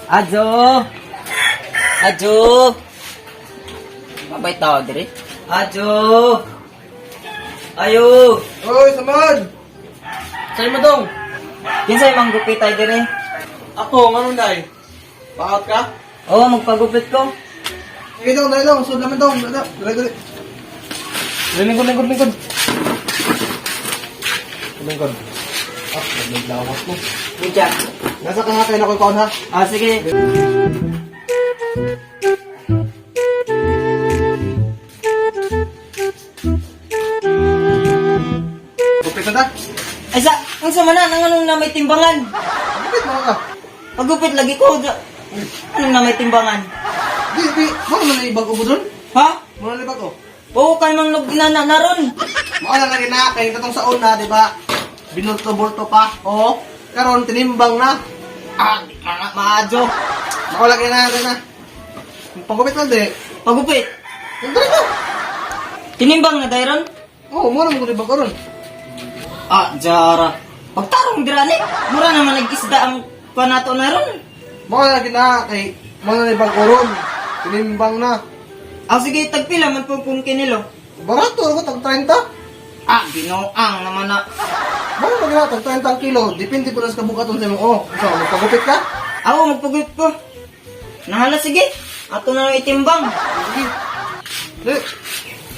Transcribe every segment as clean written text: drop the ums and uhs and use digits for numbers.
Adjo! Adjo! Mabay tao diri? Adjo! Ayo! Hoy, samad! Sa'yo mo dong! Kinsay manggupit tayo diri? Ako, anong day? Bakit ka? Oo, magpagupit ko. Sige dong, dali dong. Sud naman dong. Dali. Lingkod. Lingkod. Ah, naglawas mo. Midya. Nasa ka nga kayo na ko ikaw ha? Ah, sige. Gupit na ta? Ay ang sama na, anong na may timbangan? Gupit mo ka. Pagupit lagi ko. Anong na may timbangan? Di. Mga man na ibang ubo dun? Ha? Mga na ibang ko. Oo, kayo mang ginana na ron. Mga na lagi na. Kaya katong sa una, di ba? Binulto-bulto pa. Oo. Karon tinimbang na. Ah, maadyo. Mga lagi na. Pagupit na di. Pagupit. Dali na. Tinimbang na dayron? Oo, mura mo ko ibang karon. Ah, jara. Pagtarong dirani. Mura naman nag-isda ang panato na ron. Mga lagi na. Kay mga na ibang karon. Tinimbang na. Ah, sige, tagpila man po kung kinilo. Barato ako, tag 30. Ah, ginoang naman na. Ano lagi na, tag 30 ang kilo. Depende po na sa kabukaton sa mo. Oh, so, magpagupit ka? Ako, magpagupit ko. Nahala, sige. Ato na lang itimbang. Sige. Dali.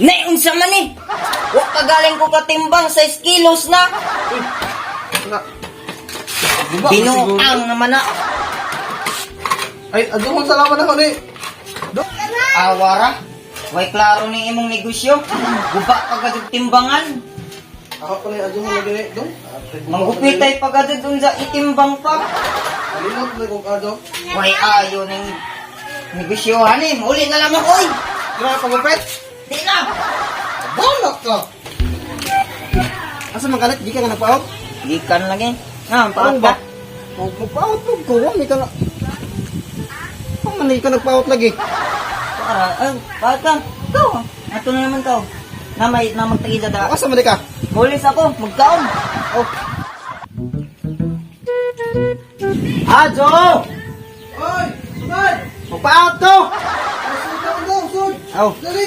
Nay, unsa man eh. Huwag kagaling ko katimbang 6 kilos na. Wala. Diba, Binuang naman na. Ay, adong salamat ako ni. Awara. Way klaro ni imong negosyo. Guba pagkadug timbangan. Ako ko ni adong lagi ni. Dong. Manggupitay pagkadug dun sa itimbang pa. Limot na kong adong. Way ayo ng negosyohan eh. Muli na lang ako eh. Kira pagupit? Di na. Balak ka. Asa man kalit, di ka nga nagpaot? Gikan lagi. Ah, Parang pa. ba? Magpaot po ko. May ka na. Pang manay ka nagpaot lagi. Para, baka. Ito. Ato na naman to. Na magtagida da. Asa man di ka? Mulis ako. Magkaon. Oh. Adjo! Oy! Sumad! Magpaot to! Sud ako daw, sud! Aw. Dali!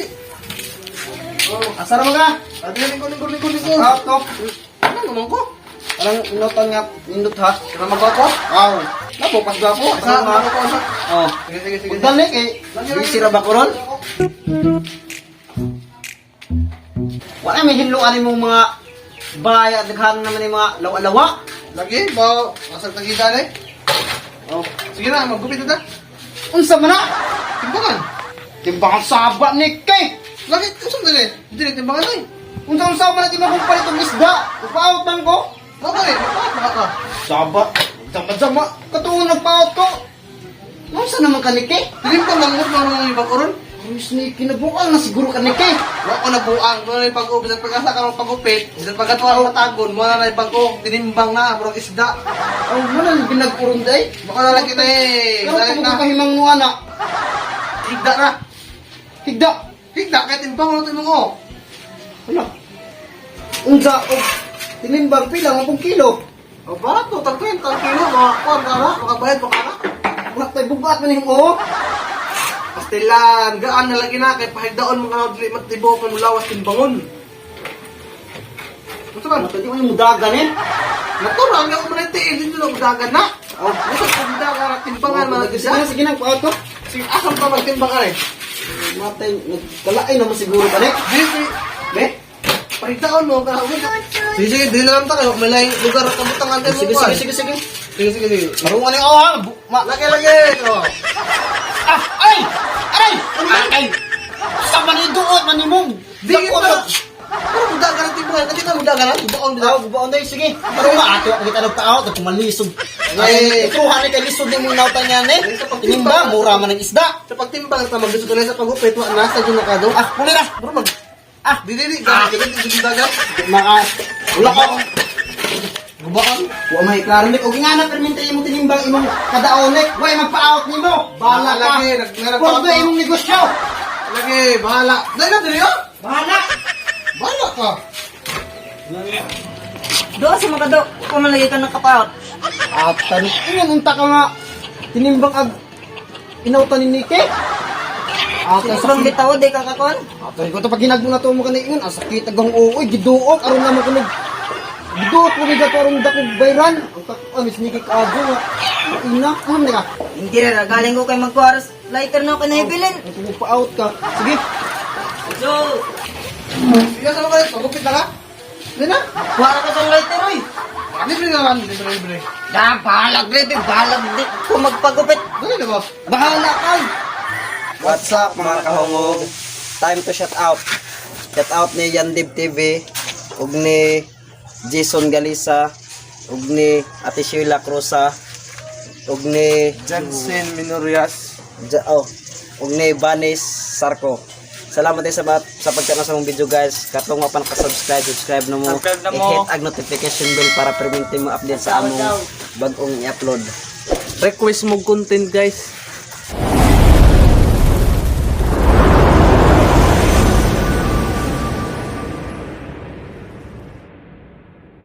Asa na mga? Lingkod. Magpaot to. Ano naman ko? Parang inutan nga. Indot ha. Kira magbato? Aw. Napo, pasgapo. Asa Asa ako nga? ko asa? Oh. Sige. Magdali kay. Bisira ba ko ron? Wala may hinluan mong mga bahay at daghan naman yung mga lawa-lawa. Lagi, ba? Asal tagida ni? Oh. Sige na, maggupit na ta. Unsa man na? Timbangan. Timbang saba ni kay. Lagi, usap na ni. Hindi timbangan na eh. Unsa man na timbang kong palit ng isda. Upaot man ko. Okay, maka ka. Saba. Sama-sama. Katuon nagpaot ko. Unsa naman ka ni kay? Tinimbang lang mo mga ibang koron. Ang sneaky na bukal na siguro ka ni kay. Wala ko nabuang. Kung ano yung pag-upit at pag-asa ka ng pag-upit, isang pagkatuwa ang matagon, mga na ibang ko, tinimbang na, murag isda. Oh, mo na binag-urong day. Baka na lang kita eh. Pero Dahil kung na, kahimang nuwa na. higda na. Higda. Higda, kahit timbang mo natin mo. Ano? Unsa o tinimbang pila nga pong kilo. O ba, to, tagpin, kilo, mga kuwan ka na, makabayad pa ka na. Wala tayo bugat man yung o. Pastilan, gaan na lagi na, kay pahigdaon mga nadli matibo pa mulawas timbangon. Ito ba? Pwede mo yung mudagan eh. Naturang, nga umanay tiin, hindi nyo magdagan na. O, ito, pagdagan na timbangan, mga Sige gisa. na, sige na, paot ko. Sige, asam pa magtimbangan eh. Matay, nagkalain naman siguro ka eh. Sige, Be? pahigdaon mo, kahawin. Sige, di na lang tayo, may laing lugar at kabutangan tayo Sige, mo. sige. Sige. Marungan yung ha. Lagi. O. Ah, ay! Aray! Ay! Sama ni doon, manimong. Di kita. Pero magdagan ang timbangan, kasi ka magdagan na, baon Baon, baon tayo, sige. Pero maato ako kita nagtao, at kumalisog. Ay. Ituhan ni kay lisod ni mong nautan yan eh. Tinimba, mura man ng isda. Sa pagtimbang, sa magdusog ka na sa pagupit, nasa dyan na ka doon. Ah, muli na. Bro, mag... Di, dagat. Mga, wala ka. Gubaan. Wa may klaro nik. Og nga na permente imong tinimbang imong kadaonek. Way magpa-out nimo. Bahala ka. Lagi, Pwede imong negosyo. Lagi, bahala. Dahil na, dali, oh. Bahala. Bahala ka. Doon sa mga dok, pumalagay ka ng kapayot. At ingon unta ka nga tinimbang ag inautan ni Nike. Sobrang bitaw, di ka kakon. Ato ko to pag ginagmo na to mo kanay ingon asakit agang uoy giduok aron na mo kunog. Giduok ko ni gato aron dakog bayran. Ang takon is Nike kago nga. Ina, ano ka? Hindi na, galing ko kay magkuharas. Lighter na ako naibilin. Kung pa-out ka. Sige. So, Sige, sa mga pagupit na ka? Hindi na. kuha ka sa lighter, oy. Libre naman, libre. Balag, Rete, balag. Di ko magpagupit. Dali na ba? Bahala ka. What's up mga kahungog? Time to shout out. Shout out ni Yandib TV, ug ni Jason Galisa, ug ni Ate Sheila Cruza, ug ni Jansen Minorias. ug ni Vanis Sarko. Salamat din sa pagtanaw sa mong video guys. Katong wa pa subscribe na mo. Subscribe na mo. I-hit ang notification bell para perminti mo update sa among bag-ong i-upload. Request mo content guys.